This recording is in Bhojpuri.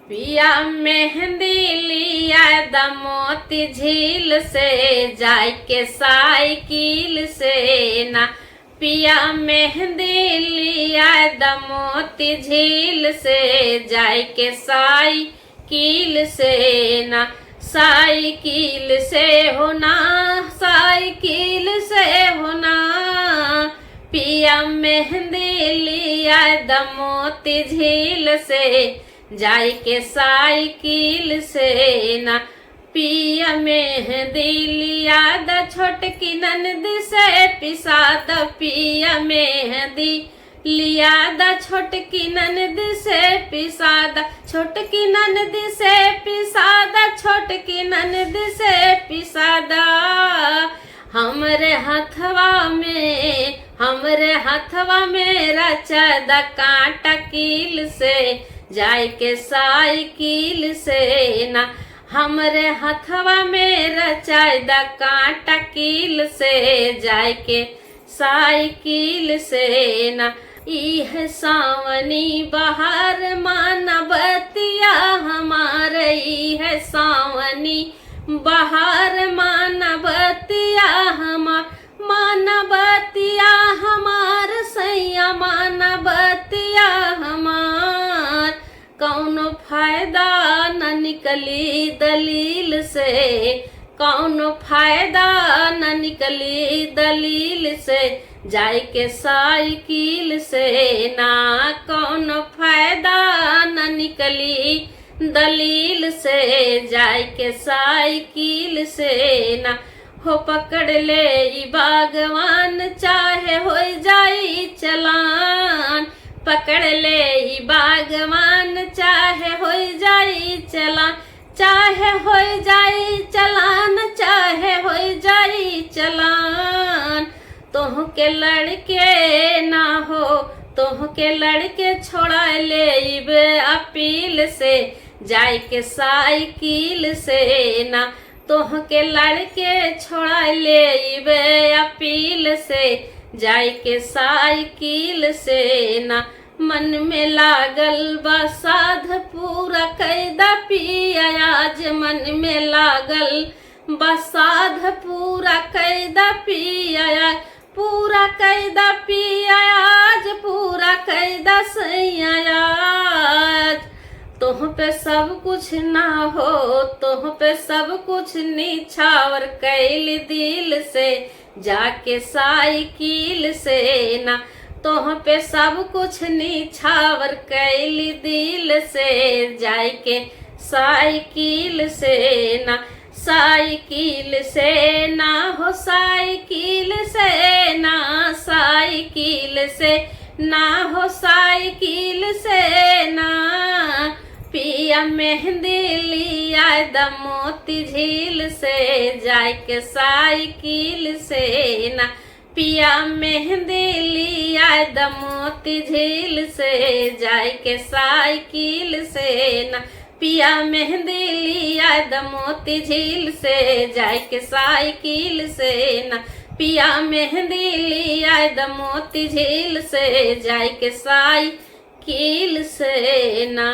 पिया मेहंदी लिया दमोती झील से जाय के साइकिल से ना। पिया मेहंदी लिया दमोती झील से जाय के साइकिल से ना। साइकिल से होना, साइकिल से होना। पिया मेहंदी लिया दमोती झील से जाय के साइकिल से ना। पिया मेहंदी लिया द छोटकी ननद से पिसा द। पिया मेहंदी लिया द छोटकी ननद से पिसा द। छोटकी ननद से पिसा द, छोटकी ननद से पिसा द। हमरे हथवा में, हमरे हथवा में रचा द कांटा कील से जाय के साइकिल से ना। हमरे हथवा में रचाय द कांटा कील से जाय के साइकिल से ना। इह सावनी बहार मानवतिया हमारे, इह सावनी बहार मानवतिया हमार, मानवतिया हमार सैया मानवतिया हमार। कौनो फायदा न निकली दलील से, कौनो फायदा न निकली दलील से जाय के साइकिल से ना। कौनो फायदा न निकली दलील से जाय के साइकिल से ना। हो पकड़ ले ई बागवान चाहे हो जाई चलान। पकड़ ले ई बागवान चाहे हो जाई चलान, चाहे हो जाई चलान, चाहे हो जाई चलान। तोह के लड़के ना हो, तोह के लड़के छोड़ा ले इबे अपील से जाय के साइकिल से ना। तोह के लड़के छोड़ा ले इबे अपील से जाय के साइकिल से ना। मन में लागल बा साध पूरा कैदा पिया आज, मन में लागल बा साध पूरा कैदा पिया, पूरा कैदा पिया आज, पूरा कैदा सैया आज। तोह पे सब कुछ ना हो, तोह पे सब कुछ निछावर कैल दिल से जाके साइकिल से ना। तोह पे सब कुछ निछावर कैल दिल से जाय के साइकिल से ना। साइकिल से ना हो, साइकिल से ना, साइकिल से ना हो, साइकिल से ना। पिया मेहंदी लिया द मोती झील से जाय के साइकिल से ना। पिया मेहंदी लिया द मोती झील से जाय के साइकिल से ना। पिया मेहंदी लिया द मोती झील से जाय के साइकिल से ना। पिया मेहंदी लिया द मोती झील से जाय के साइकिल से ना।